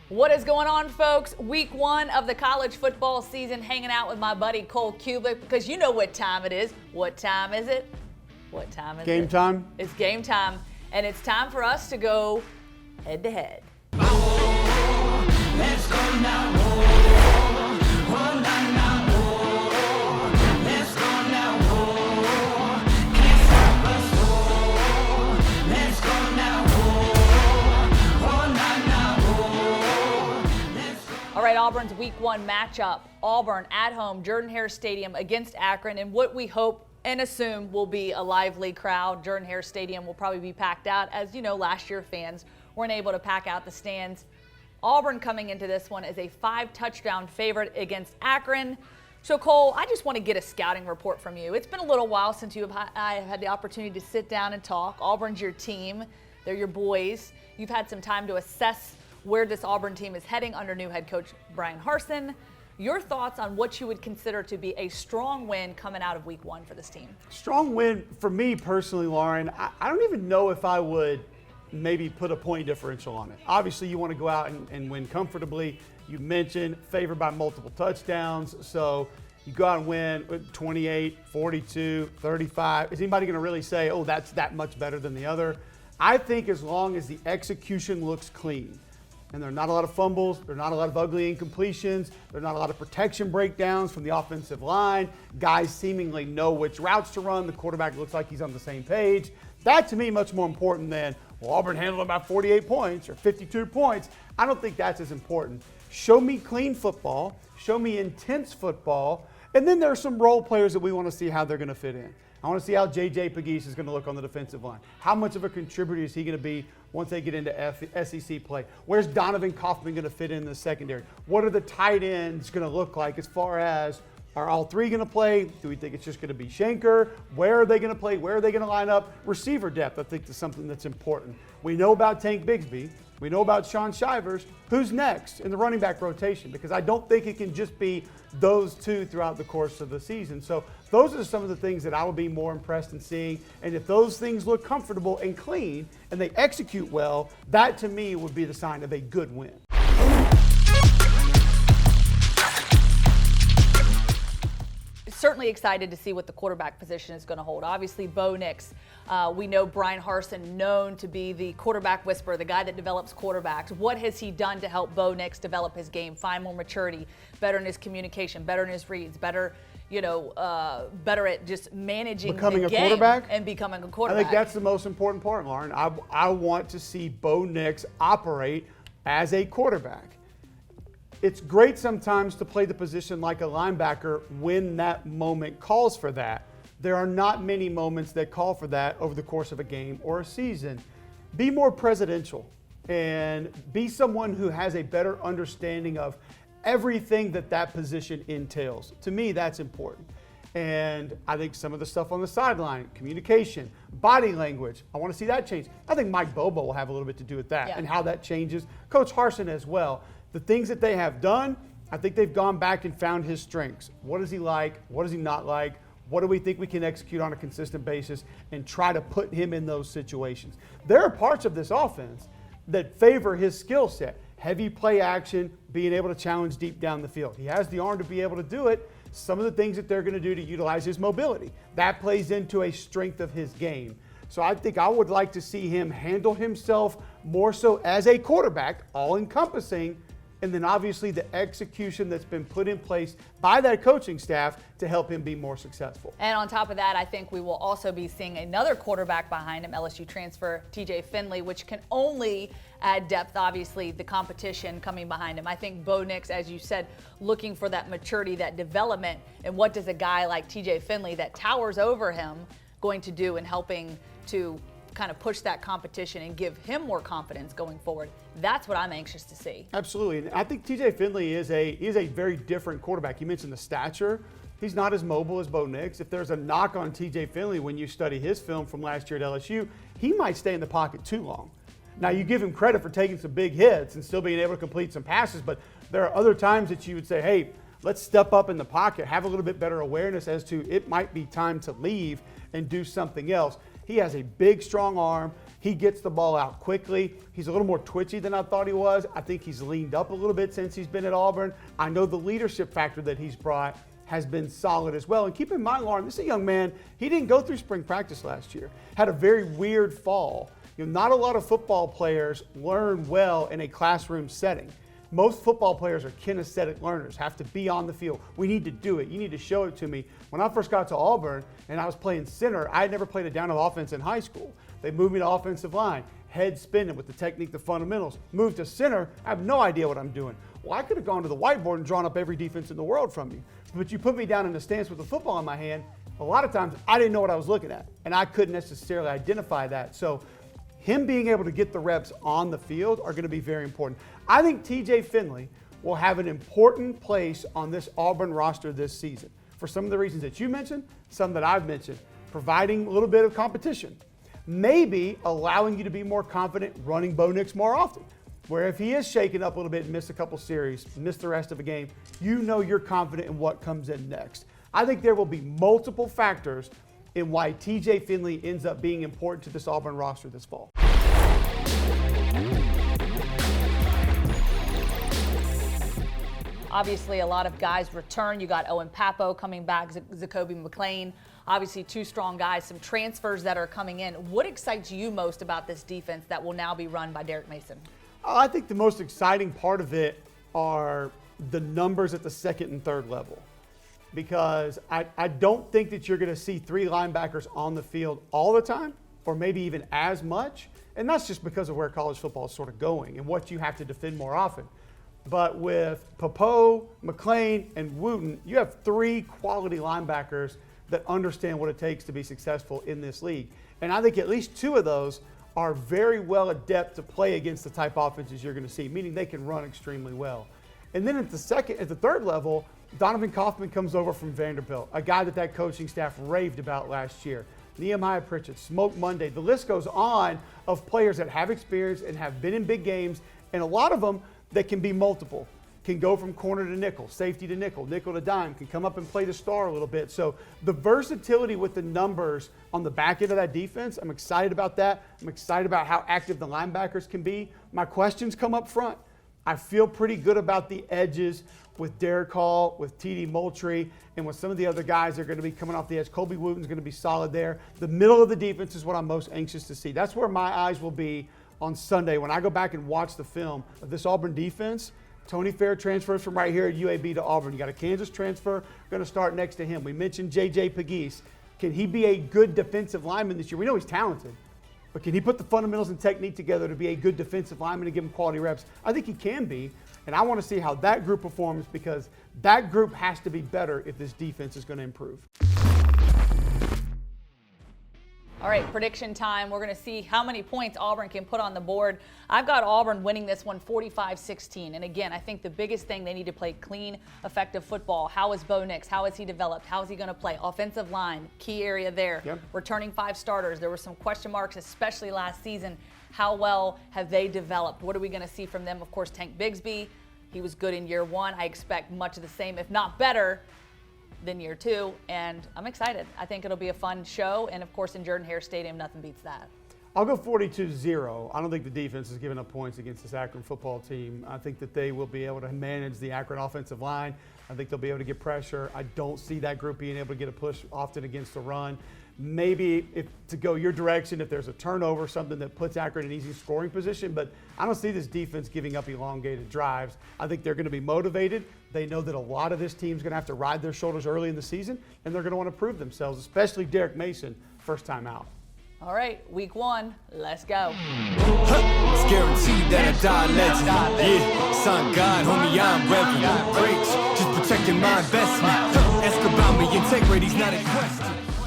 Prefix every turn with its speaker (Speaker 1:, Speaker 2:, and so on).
Speaker 1: What is going on, folks? Week 1 of the college football season, hanging out with my buddy Cole Cubelic, because you know what time it is. What time is it? What time is it?
Speaker 2: Game time?
Speaker 1: It's game time, and it's time for us to go head to head.
Speaker 3: Oh, let's go now. Oh, now. Oh, let's go now. Oh, can't stop us. Oh, let's go now.
Speaker 1: All right, Auburn's Week 1 matchup. Auburn at home, Jordan-Hare Stadium against Akron, and what we hope and assume will be a lively crowd. Jordan-Hare Stadium will probably be packed out. As you know, last year fans weren't able to pack out the stands. Auburn coming into this one as a 5-touchdown favorite against Akron. So, Cole, I just want to get a scouting report from you. It's been a little while since I have had the opportunity to sit down and talk. Auburn's your team. They're your boys. You've had some time to assess where this Auburn team is heading under new head coach Bryan Harsin. Your thoughts on what you would consider to be a strong win coming out of Week 1 for this team?
Speaker 2: Strong win for me personally, Lauren. I don't even know if I would maybe put a point differential on it. Obviously, you want to go out and win comfortably. You mentioned favored by multiple touchdowns. So you go out and win with 28, 42, 35. Is anybody going to really say, oh, that's that much better than the other? I think as long as the execution looks clean, and there are not a lot of fumbles, there are not a lot of ugly incompletions, there are not a lot of protection breakdowns from the offensive line, guys seemingly know which routes to run, the quarterback looks like he's on the same page. That to me much more important than, well, Auburn handled about 48 points or 52 points. I don't think that's as important. Show me clean football, show me intense football, and then there are some role players that we want to see how they're going to fit in. I want to see how J.J. Pegues is going to look on the defensive line. How much of a contributor is he going to be once they get into SEC play? Where's Donovan Kaufman going to fit in the secondary? What are the tight ends going to look like as far as, are all three going to play? Do we think it's just going to be Schenker? Where are they going to play? Where are they going to line up? Receiver depth, I think, is something that's important. We know about Tank Bigsby. We know about Sean Shivers. Who's next in the running back rotation? Because I don't think it can just be those two throughout the course of the season. So those are some of the things that I would be more impressed in seeing. And if those things look comfortable and clean and they execute well, that to me would be the sign of a good win.
Speaker 1: Certainly excited to see what the quarterback position is going to hold. Obviously, Beau Nicks. We know Bryan Harsin, known to be the quarterback whisperer, the guy that develops quarterbacks. What has he done to help Beau Nicks develop his game, find more maturity, better in his communication, better in his reads, better at just managing
Speaker 2: becoming
Speaker 1: the
Speaker 2: a
Speaker 1: game
Speaker 2: quarterback
Speaker 1: and becoming a quarterback?
Speaker 2: I think that's the most important part, Lauren. I want to see Beau Nicks operate as a quarterback. It's great sometimes to play the position like a linebacker when that moment calls for that. There are not many moments that call for that over the course of a game or a season. Be more presidential and be someone who has a better understanding of everything that position entails. To me, that's important. And I think some of the stuff on the sideline, communication, body language, I want to see that change. I think Mike Bobo will have a little bit to do with that and how that changes. Coach Harsin as well. The things that they have done, I think they've gone back and found his strengths. What is he like? What is he not like? What do we think we can execute on a consistent basis and try to put him in those situations? There are parts of this offense that favor his skill set. Heavy play action, being able to challenge deep down the field. He has the arm to be able to do it. Some of the things that they're going to do to utilize his mobility, that plays into a strength of his game. So I think I would like to see him handle himself more so as a quarterback, all-encompassing, and then obviously the execution that's been put in place by that coaching staff to help him be more successful.
Speaker 1: And on top of that, I think we will also be seeing another quarterback behind him, LSU transfer TJ Findley, which can only add depth, obviously, the competition coming behind him. I think Beau Nicks, as you said, looking for that maturity, that development, and what does a guy like TJ Findley that towers over him going to do in helping to kind of push that competition and give him more confidence going forward. That's what I'm anxious to see.
Speaker 2: Absolutely. And I think TJ Findley is a very different quarterback. You mentioned the stature. He's not as mobile as Beau Nicks. If there's a knock on TJ Findley when you study his film from last year at LSU, he might stay in the pocket too long. Now, you give him credit for taking some big hits and still being able to complete some passes, but there are other times that you would say, hey, let's step up in the pocket, have a little bit better awareness as to it might be time to leave and do something else. He has a big, strong arm. He gets the ball out quickly. He's a little more twitchy than I thought he was. I think he's leaned up a little bit since he's been at Auburn. I know the leadership factor that he's brought has been solid as well. And keep in mind, Lauren, this is a young man, he didn't go through spring practice last year. Had a very weird fall. Not a lot of football players learn well in a classroom setting. Most football players are kinesthetic learners, have to be on the field. We need to do it. You need to show it to me. When I first got to Auburn and I was playing center, I had never played a down of offense in high school. They moved me to offensive line, head spinning with the technique, the fundamentals. Moved to center, I have no idea what I'm doing. Well, I could have gone to the whiteboard and drawn up every defense in the world from you. But you put me down in the stance with the football in my hand, a lot of times I didn't know what I was looking at, and I couldn't necessarily identify that. So him being able to get the reps on the field are going to be very important. I think TJ Findley will have an important place on this Auburn roster this season for some of the reasons that you mentioned, some that I've mentioned, providing a little bit of competition, maybe allowing you to be more confident running Beau Nicks more often, where if he is shaken up a little bit and missed a couple series, missed the rest of a game, you know you're confident in what comes in next. I think there will be multiple factors in why TJ Findley ends up being important to this Auburn roster this fall.
Speaker 1: Obviously, a lot of guys return. You got Owen Papo coming back, Zacoby McClain. Obviously, two strong guys, some transfers that are coming in. What excites you most about this defense that will now be run by Derek Mason?
Speaker 2: I think the most exciting part of it are the numbers at the second and third level. Because I don't think that you're going to see three linebackers on the field all the time, or maybe even as much. And that's just because of where college football is sort of going and what you have to defend more often. But with Papo, McClain, and Wooten, you have three quality linebackers that understand what it takes to be successful in this league. And I think at least two of those are very well adept to play against the type of offenses you're going to see, meaning they can run extremely well. And then at the third level, Donovan Kaufman comes over from Vanderbilt, a guy that coaching staff raved about last year. Nehemiah Pritchett, Smoke Monday, the list goes on of players that have experience and have been in big games, and a lot of them that can be multiple, can go from corner to nickel, safety to nickel, nickel to dime, can come up and play the star a little bit. So the versatility with the numbers on the back end of that defense, I'm excited about that. I'm excited about how active the linebackers can be. My questions come up front. I feel pretty good about the edges with Derek Hall, with T.D. Moultrie, and with some of the other guys that are going to be coming off the edge. Colby Wooten's going to be solid there. The middle of the defense is what I'm most anxious to see. That's where my eyes will be on Sunday when I go back and watch the film of this Auburn defense. Tony Fair transfers from right here at UAB to Auburn. You got a Kansas transfer going to start next to him. We mentioned J.J. Pegues. Can he be a good defensive lineman this year? We know he's talented, but can he put the fundamentals and technique together to be a good defensive lineman and give him quality reps? I think he can be, and I want to see how that group performs because that group has to be better if this defense is going to improve.
Speaker 1: All right, prediction time. We're going to see how many points Auburn can put on the board. I've got Auburn winning this one 45-16. And again, I think the biggest thing, they need to play clean, effective football. How is Beau Nicks? How is he developed? How is he going to play? Offensive line, key area there.
Speaker 2: Yep.
Speaker 1: Returning 5 starters. There were some question marks, especially last season. How well have they developed? What are we going to see from them? Of course, Tank Bigsby, he was good in year 1. I expect much of the same, if not better, than year 2, and I'm excited. I think it'll be a fun show, and of course in Jordan-Hare Stadium, nothing beats that.
Speaker 2: I'll go 42-0. I don't think the defense is giving up points against this Akron football team. I think that they will be able to manage the Akron offensive line. I think they'll be able to get pressure. I don't see that group being able to get a push often against the run. Maybe if to go your direction, if there's a turnover, something that puts Akron in easy scoring position, but I don't see this defense giving up elongated drives. I think they're going to be motivated. They know that a lot of this team's going to have to ride their shoulders early in the season, and they're going to want to prove themselves, especially Derek Mason, first time out.
Speaker 1: All right, week 1, let's go.
Speaker 4: It's guaranteed that I die legend. Yeah, son God, homie, I'm reverend. Breaks, just protecting my investment. Ask about me, integrity's not a question.